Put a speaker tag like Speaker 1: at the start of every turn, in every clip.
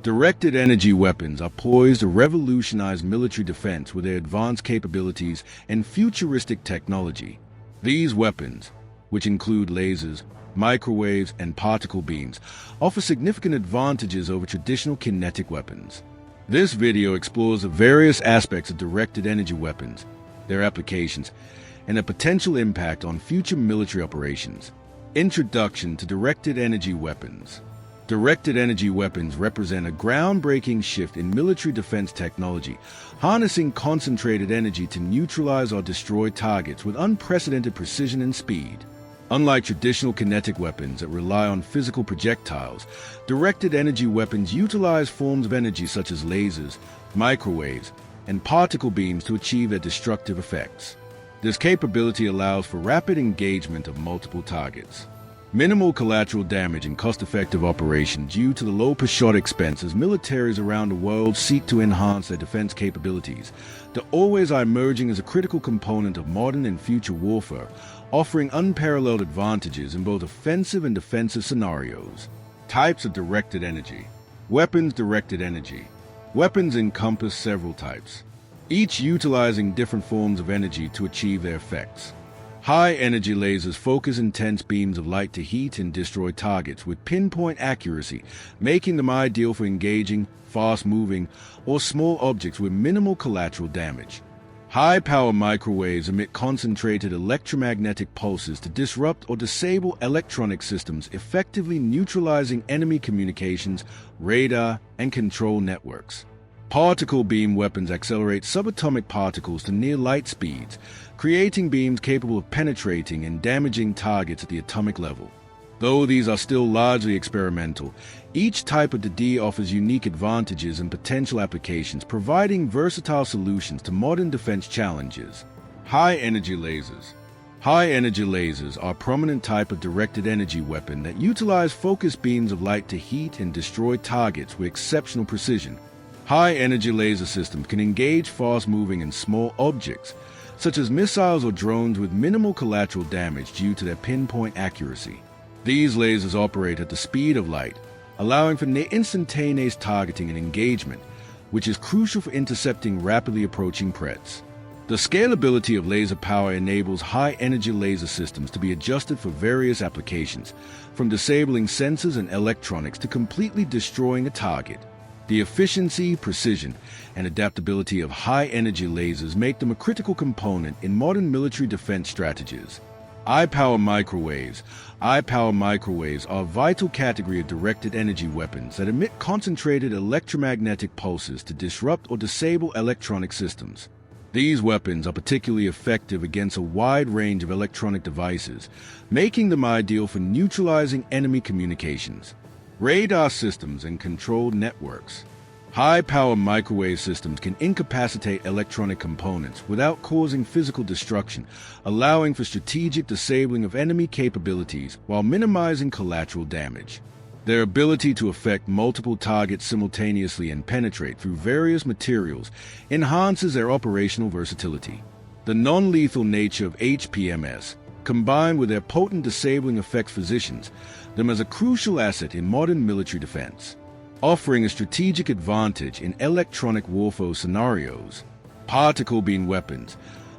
Speaker 1: Directed energy weapons are poised to revolutionize military defense with their advanced capabilities and futuristic technology. These weapons, which include lasers, microwaves, and particle beams, offer significant advantages over traditional kinetic weapons. This video explores the various aspects of directed energy weapons, their applications, and their potential impact on future military operations. Introduction to directed energy weapons. Directed energy weapons represent a groundbreaking shift in military defense technology, harnessing concentrated energy to neutralize or destroy targets with unprecedented precision and speed. Unlike traditional kinetic weapons that rely on physical projectiles, directed energy weapons utilize forms of energy such as lasers, microwaves, and particle beams to achieve their destructive effects. This capability allows for rapid engagement of multiple targets. Minimal collateral damage and cost-effective operation due to the low per-shot expense as militaries around the world seek to enhance their defense capabilities. They always are emerging as a critical component of modern and future warfare, offering unparalleled advantages in both offensive and defensive scenarios. Types of directed energy. Weapons directed energy. Weapons encompass several types, each utilizing different forms of energy to achieve their effects. High-energy lasers focus intense beams of light to heat and destroy targets with pinpoint accuracy, making them ideal for engaging fast-moving or small objects with minimal collateral damage. High-power microwaves emit concentrated electromagnetic pulses to disrupt or disable electronic systems, effectively neutralizing enemy communications, radar, and control networks. Particle beam weapons accelerate subatomic particles to near light speeds, creating beams capable of penetrating and damaging targets at the atomic level. Though these are still largely experimental, each type of DD offers unique advantages and potential applications, providing versatile solutions to modern defense challenges. High-energy lasers. High-energy lasers are a prominent type of directed energy weapon that utilize focused beams of light to heat and destroy targets with exceptional precision. High-energy laser systems can engage fast-moving and small objects, such as missiles or drones, with minimal collateral damage due to their pinpoint accuracy. These lasers operate at the speed of light, allowing for near-instantaneous targeting and engagement, which is crucial for intercepting rapidly approaching threats. The scalability of laser power enables high-energy laser systems to be adjusted for various applications, from disabling sensors and electronics to completely destroying a target. The efficiency, precision, and adaptability of high-energy lasers make them a critical component in modern military defense strategies. High-power microwaves. High-power microwaves are a vital category of directed energy weapons that emit concentrated electromagnetic pulses to disrupt or disable electronic systems. These weapons are particularly effective against a wide range of electronic devices, making them ideal for neutralizing enemy communications. Radar systems and controlled networks. High-power microwave systems can incapacitate electronic components without causing physical destruction, allowing for strategic disabling of enemy capabilities while minimizing collateral damage. Their ability to affect multiple targets simultaneously and penetrate through various materials enhances their operational versatility. The non-lethal nature of HPMS, combined with their potent disabling effects, positions them as a crucial asset in modern military defense, offering a strategic advantage in electronic warfare scenarios. Particle beam weapons.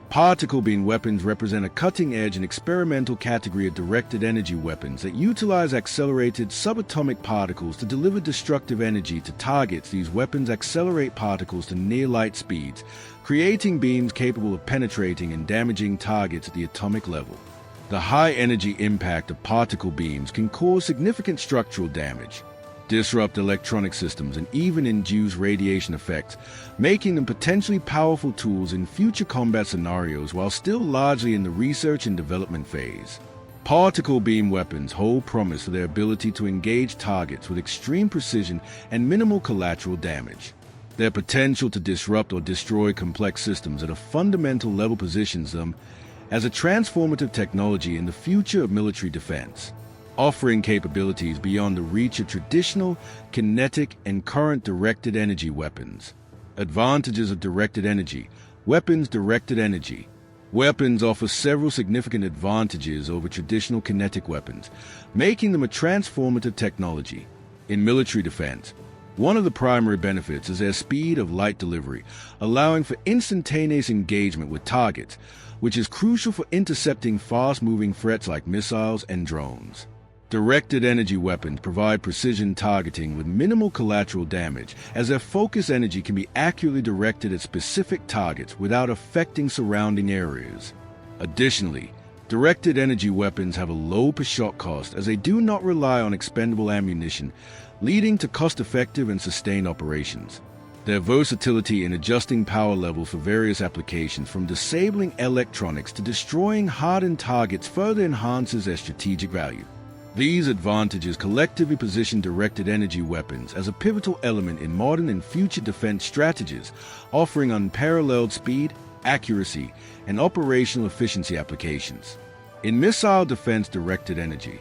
Speaker 1: Particle beam weapons represent a cutting-edge and experimental category of directed energy weapons that utilize accelerated subatomic particles to deliver destructive energy to targets. These weapons accelerate particles to near-light speeds, creating beams capable of penetrating and damaging targets at the atomic level. The high-energy impact of particle beams can cause significant structural damage, disrupt electronic systems, and even induce radiation effects, making them potentially powerful tools in future combat scenarios while still largely in the research and development phase. Particle beam weapons hold promise for their ability to engage targets with extreme precision and minimal collateral damage. Their potential to disrupt or destroy complex systems at a fundamental level positions them as a transformative technology in the future of military defense, offering capabilities beyond the reach of traditional, kinetic, and current directed energy weapons. Advantages of directed energy. Weapons directed energy. Weapons offer several significant advantages over traditional kinetic weapons, making them a transformative technology. In military defense, One of the primary benefits is their speed of light delivery, allowing for instantaneous engagement with targets, which is crucial for intercepting fast-moving threats like missiles and drones. Directed energy weapons provide precision targeting with minimal collateral damage, as their focus energy can be accurately directed at specific targets without affecting surrounding areas. Additionally, directed energy weapons have a low per-shot cost, as they do not rely on expendable ammunition, leading to cost-effective and sustained operations. Their versatility in adjusting power level for various applications, from disabling electronics to destroying hardened targets, further enhances their strategic value. These advantages collectively position directed energy weapons as a pivotal element in modern and future defense strategies, offering unparalleled speed, accuracy, and operational efficiency applications. In missile defense, directed energy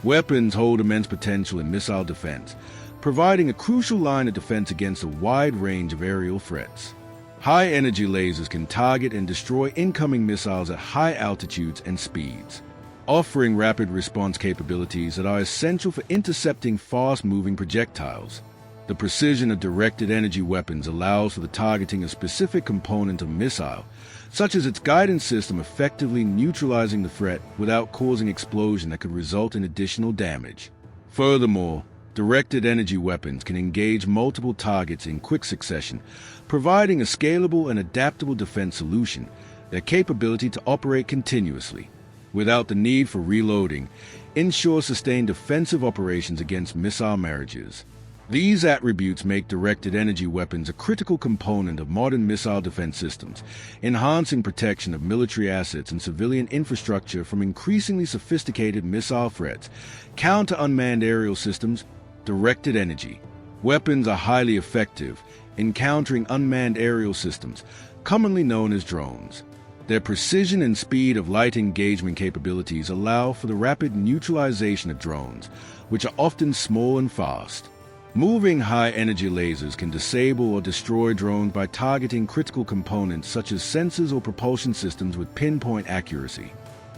Speaker 1: weapons hold immense potential in missile defense, providing a crucial line of defense against a wide range of aerial threats. High-energy lasers can target and destroy incoming missiles at high altitudes and speeds, offering rapid response capabilities that are essential for intercepting fast-moving projectiles. The precision of directed energy weapons allows for the targeting of specific component of missile, such as its guidance system, effectively neutralizing the threat without causing explosion that could result in additional damage. Furthermore, directed energy weapons can engage multiple targets in quick succession, providing a scalable and adaptable defense solution. Their capability to operate continuously, without the need for reloading, ensures sustained defensive operations against missile marriages. These attributes make directed energy weapons a critical component of modern missile defense systems, enhancing protection of military assets and civilian infrastructure from increasingly sophisticated missile threats. Counter unmanned aerial systems, directed energy weapons are highly effective in countering unmanned aerial systems, commonly known as drones. Their precision and speed of light engagement capabilities allow for the rapid neutralization of drones, which are often small and fast. Moving high-energy lasers can disable or destroy drones by targeting critical components such as sensors or propulsion systems with pinpoint accuracy.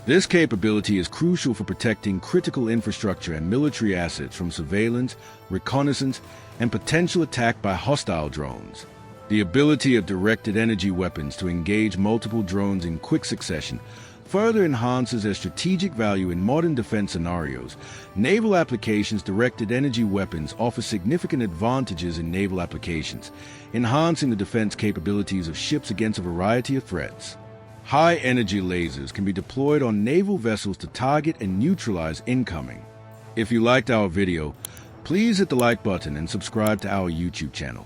Speaker 1: This capability is crucial for protecting critical infrastructure and military assets from surveillance, reconnaissance, and potential attack by hostile drones. The ability of directed energy weapons to engage multiple drones in quick succession further enhances their strategic value in modern defense scenarios. Naval applications, directed energy weapons offer significant advantages in naval applications, enhancing the defense capabilities of ships against a variety of threats. High-energy lasers can be deployed on naval vessels to target and neutralize incoming. If you liked our video, please hit the like button and subscribe to our YouTube channel.